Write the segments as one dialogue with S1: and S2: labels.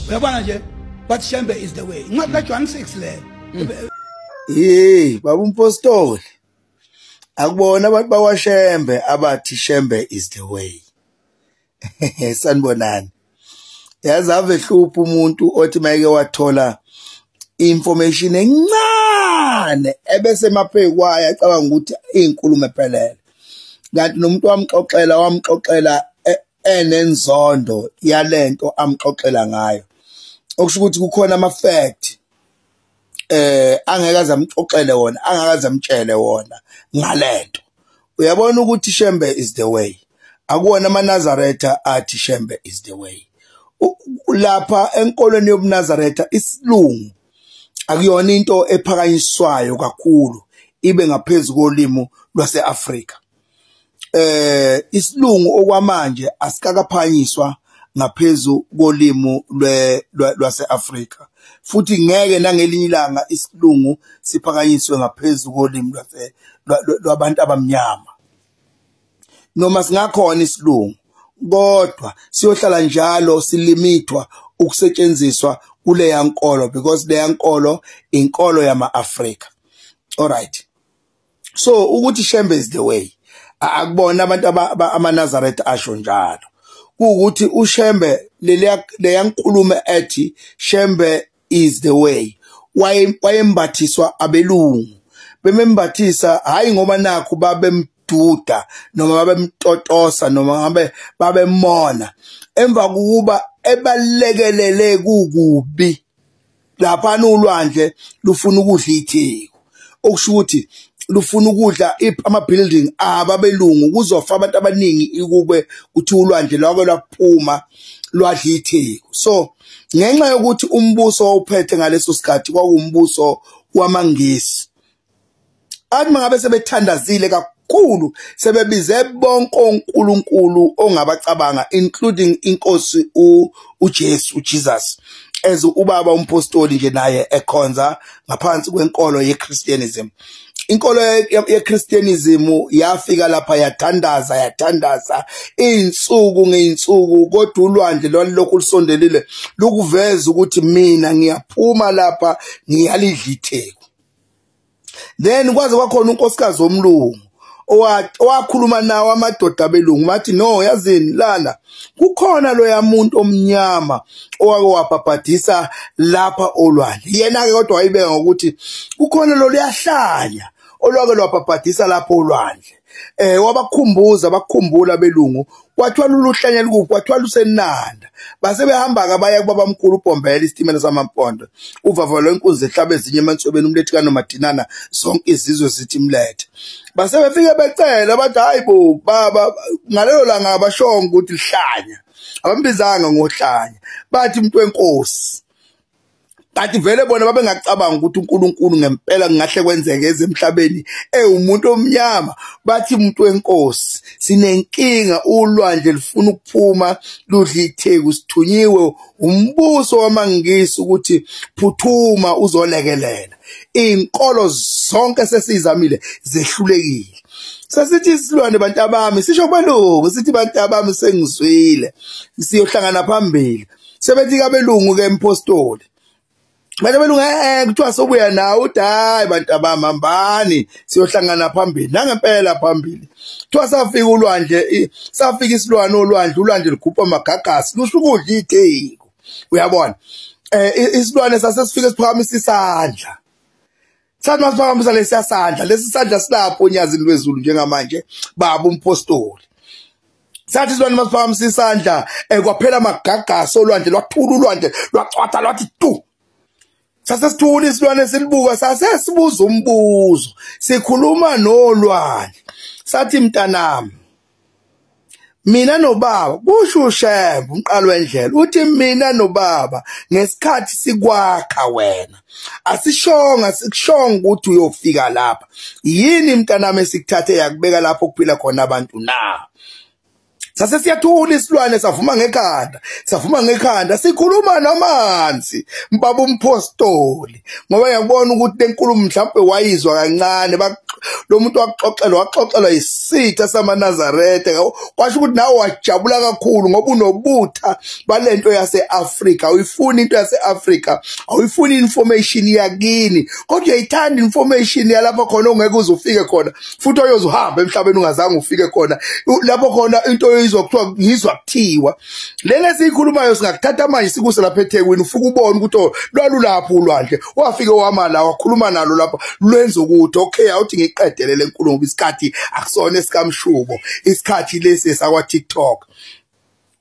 S1: uyabona nje but Shembe is the way incwadi kaJohn 6 le
S2: baba umpostoli akubona abantu bakwaShembe abathi Shembe is the way sanibonani yazi ave hlupha umuntu othi mayike wathola information encane ebese maphekwayo acabanga ukuthi inkulumo ephelele kanti nomuntu wamxoxela enenzondo yalento amxoxela ngayo okusho ukuthi kukhona ama fact angeke azamxoxele wona angeke amtshele wona ngalento uyabona ukuthi Shembe is the way akuwona amaNazaretha athi Shembe is the way lapha enkolweni yobuNazaretha isilungu akuyona into ephakanyiswayo kakhulu ibe ngaphezulu kolimo lwaseAfrika isilungu okwamanje asikakaphanyiswa ngaphezulu kolimo lwaseAfrika futhi ngeke nangelinye ilanga isilungu siphakanyiswe ngaphezulu kolimo lwabantu abamnyama noma singakhona isilungu kodwa siyohlala njalo silimithwa ukusetshenziswa kule yankolo because le yankolo inkolo yama-Afrika alright so ukuthi Shembe is the way akubona abantu amaNazaretha asho njalo ukuthi uShembe le yankulumo ethi Shembe is the way wayembathiswa abelungu bemembathisa hayi ngoba nakho babemduda noma babemtotosa noma ngabe babemona emva kuba ebalekelele kukubi lapha ulwandle lufuna ukudla itheko okusho ukuthi lufuna ukudla ama building ababelungu kuzofa abantu abaningi ikube uthi ulwandle lwake lwaphuma lwadla itheko so ngenxa yokuthi umbuso wawuphethe ngaleso sikhathi kwakuwumbuso wamaNgisi athi mangabe sebethandazile kakhulu sebebize bonke onkulunkulu ongabacabanga including inkosi uJesu Jesus as ubaba umpostoli nje naye ekhonza ngaphansi kwenkolo yeChristianism inkolo yeChristianism yafika lapha yathandaza insuku ngeinsuku kodwa ulwandle lwalokhu lusondelile lokuveza ukuthi mina ngiyaphuma lapha ngiyalidla itheko then kwaze kwakhona unkosikazi omlungu owakhuluma nawo amadoda abelungu mathi no yazini lala kukhona lo yamuntu omnyama owake wabhabhadisa lapha olwandle yena ke kodwa wayibeka ukuthi kukhona lo liyahlanya olwake lwabhabhadisa lapha olwandle bakukhumbula abelungu kwathiwa luluhlanya likuphi kwathiwa lusenanda base behamba kabaya kubabamkhulu uBhombela isitimela samampondo uvava lwenkunzi ehlaba ezinye emansobeni umlethi kaNomadinana zonke izizwe zithi mlethe base befike becela bathi hayibo baba ngalelo langa abashonga ukuthi lihlanya abambizanga ngohlanya bathi umuntu wenkosi kanti vele bona babengacabanga ukuthi uNkulunkulu ngempela kungahle kwenzeke ezemhlabeni umuntu omnyama bathi umuntu wenkosi sinenkinga ulwandle lifuna ukuphuma ludla itheko sithunyiwe umbuso wamaNgisi ukuthi phuthuma uzolekelela inkolo zonke sesizamile zehlulekile sasithi isilwane bantu abami sisho kwelungu sithi bantu abami sengizwile siyohlangana phambili sebethi kabelungu ke impostoli manje belungu kuthiwa sobuya nawo uthi hayi bantu abamambani siyohlangana phambili nangempela phambili kuthiwa safika ulwandle safika isilwane ulwandle ligupha amagagasi lusho ukudla itheko uyabona isilwane sasesifika siphakamisa isandla sathi masiphakamisa lesi sandla silapho onyazini lwezulu njengamanje baba umpostoli sathi isilwane masiphakamisa isandla kwaphela amagagasi olwandle lwathula ulwandle lwacwatha lwathi tu sasesithula isilwane silibuka sasesibuza umbuzo sikhuluma nolwandle sathi mntanami mina nobaba kusho uShembe umqalo wendlela uthi mina nobaba ngesikhathi sikwakha wena asishonga sikushonga ukuthi uyofika lapha yini mntanami esikuthathe yakubeka lapho kuphila khona abantu na Sase siyathula isilwane savuma ngekhanda sikhuluma namanzi mbaba umpostoli ngoba ngiyabona ukuthi lenkulumo mhlawumbe wayizwa kancane lo muntu waxoxelwa isitha samaNazaretha kwasho ukuthi nawe wajabula kakhulu ngoba unobutha balento yaseAfrika uyifuna into yaseAfrika awuyifuni information yakini kodwa uyayithanda information yalapha khona ongeke uzufike khona futhi oyozuhamba emhlabeni ungazange ufike khona lapho khona into oyizwa kuthiwa ngizwa kuthiwa lele sikhulumayo singakuthatha manje sikuse lapha eThekwini ufuka ubone ukuthi lwalulapha ulwandle wafike wamala wakhuluma nalo lapha lwenza ukuthi okay awuthi ngiqedele lenkulumo isikhathi akusona esikamshubo isikhathi lesi sakwa TikTok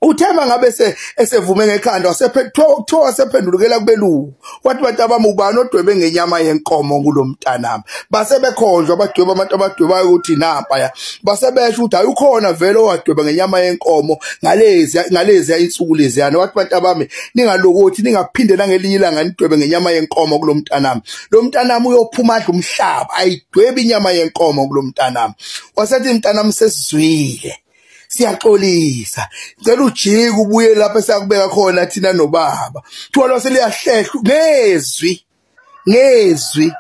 S2: uthema ngabe esevume ngekhanda wasephendulukela kubelungu wathi bantu abami ubani odwebe ngenyama yenkomo kulomntanami base bekhonjwa abadweba abantu abadwebayo ukuthi napha base besho ukuthi ayukhona vele owadweba ngenyama yenkomo ngalezi insuku leziyana wathi bantu abami ningalokothi ningaphinde nangelinye ilanga nidwebe ngenyama yenkomo kulomntanami lo mntanami uyophuma adla umhlaba ayidwebe inyama yenkomo kulomntanami wasethi umntanami sesizwile siyaxolisa ngicela ujike ubuye lapha esakubeka khona thina nobaba thola seliyahlehlwa ngezwi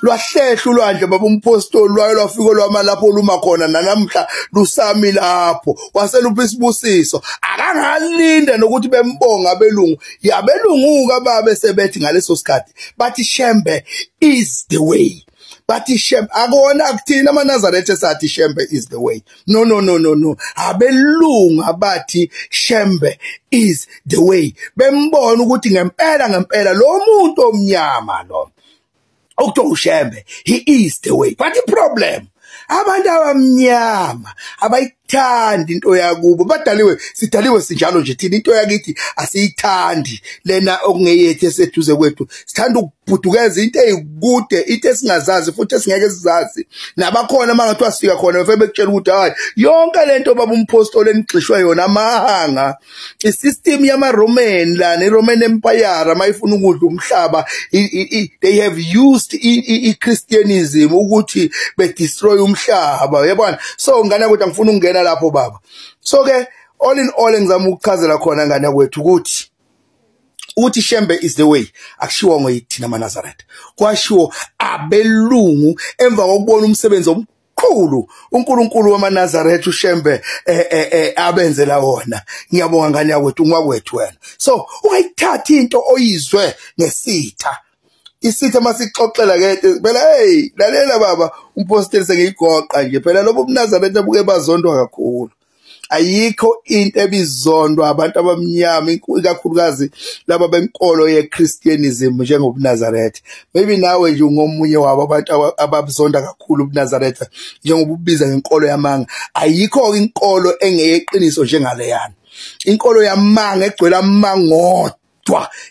S2: lwahlehla ulwandle baba umpostoli lwayo lwafika lwama lapho luma khona nanamhla lusami lapho waselupha isibusiso akangalinda nokuthi bembonga abelungu yabelungu kababe sebethi ngaleso sikhathi bathi Shembe is the way bathi Shembe akona kuthina amaNazaretha sathi Shembe is the way no abelungu bathi Shembe is the way bembona ukuthi ngempela lo muntu omnyama lo okuthiwa uShembe he is the way but the problem abantu abamnyama abayithandi into yakubo sidaliwe sinjalo nje thina into yakithi asiyithandi lena okungeyethu eseduze kwethu sithanda ukubhudukeza into ezikude into esingazazi futhi esingeke sizazi nabakhona mangathi wasifika khona befike bekutshela ukuthi hayi yonke lento baba umpostoli enixishwe yona amahanga isystem yamaRoman lana iRoman Empire mayifuna ukudla umhlaba they have used iChristianism ukuthi be destroy umhlaba yabona so ngane ukuthi angifuna ukungena lapho baba so ke all in all ngizama ukuchazela khona ngane kwethu ukuthi Shembe is the way akushiwo ngoyithina amaNazaretha kwashiwo abelungu emva kokubona umsebenzi omkhulu uNkulunkulu wamaNazaretha uShembe abenzela wona ngiyabonga ngane yakwethu ngwakwethu wena so ungayithatha into oyizwe ngesitha isitha masixoxela ke phela hey lalela baba umpostoli sengiyigoqa nje phela lobo uMnazaretha buke bazondwa kakhulu ayikho into ebizondwa abantu abamnyama ikakhulukazi laba benkolo yeChristianism njengobuNazaretha maybe nawe nje ngomunye wabo abantu ababizonda kakhulu ubuNazaretha njengobubiza ngenkolo yamanga ayikho inkolo engeyeqiniso njengaleyana inkolo yamanga egcwele amango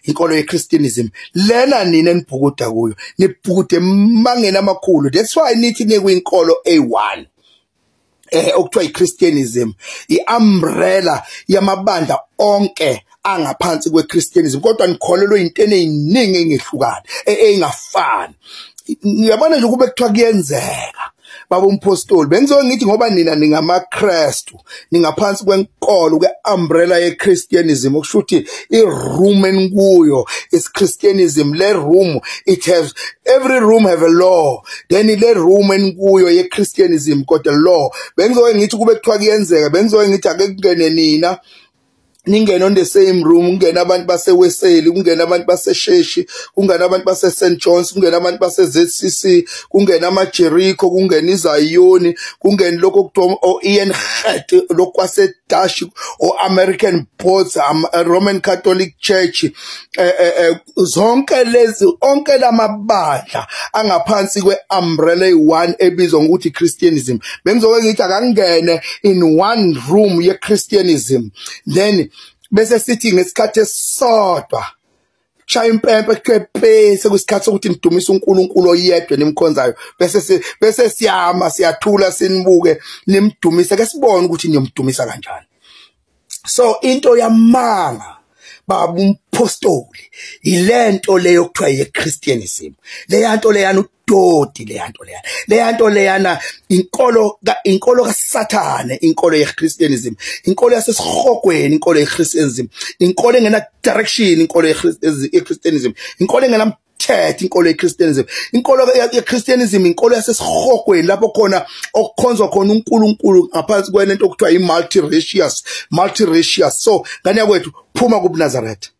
S2: inkolo yeChristianism lena nina nibhukuda kuyo nibhukude mangena amakhulu that's why nithi nekwinkolo A1 okuthiwa iChristianism iumbrella yamabandla onke angaphansi kweChristianism kodwa nikholelwe into eziningi engehlukana engafani ngiyabona nje kube kuthiwa kuyenzeka baba umpostoli bengizoke ngithi ngoba nina ningamaKristu ningaphansi kwenkolo kweumbrella yeChristianism okusho ukuthi iroom enkuyo is Christianism le room it has every room have a law then le room enkuyo yeChristianism kodwa law bengizoke ngithi kube kuthiwa kuyenzeka bengizoke ngithi ake kungene nina ningena on the same room kungena abantu baseWeseli kungena abantu baseSheshi kungena abantu baseSt John's kungena abantu baseZCC kungena amaJericho kungena iZayoni kungena lokho kuthiwa oIan Gert lokwaseDash oAmerican Ports Roman Catholic Church zonke lezi onke lamabandla angaphansi kweumbrella e1 ebizwa ngokuthi Christianism bengizoke ngithi akangene in one room yeChristianism then bese sithi ngesikhathi esodwa shaya impempe kephe sekusikhathi sokuthi nidumisa uNkulunkulu oyedwa nimkhonzayo bese siyama siyathula sinibuke nimdumise ke sibone ukuthi niyomdumisa kanjani so into yamanga baba umpostoli ilento leyo kuthiwa yeChristianism leyanto leyana ayidodi leyanto leyana inkolo kaSathane, inkolo yeChristianism, inkolo yasesihogweni, inkolo yeChristianism, inkolo engena direction, inkolo yeChristianism, inkolo engena thethe, inkolo yeChristianism, inkolo yeChristianism, inkolo yasesihogweni lapho khona okukhonzwa khona uNkulunkulu ngaphansi kwento okuthiwa multiracious. So ngane yakwethu phuma kuBuNazaretha.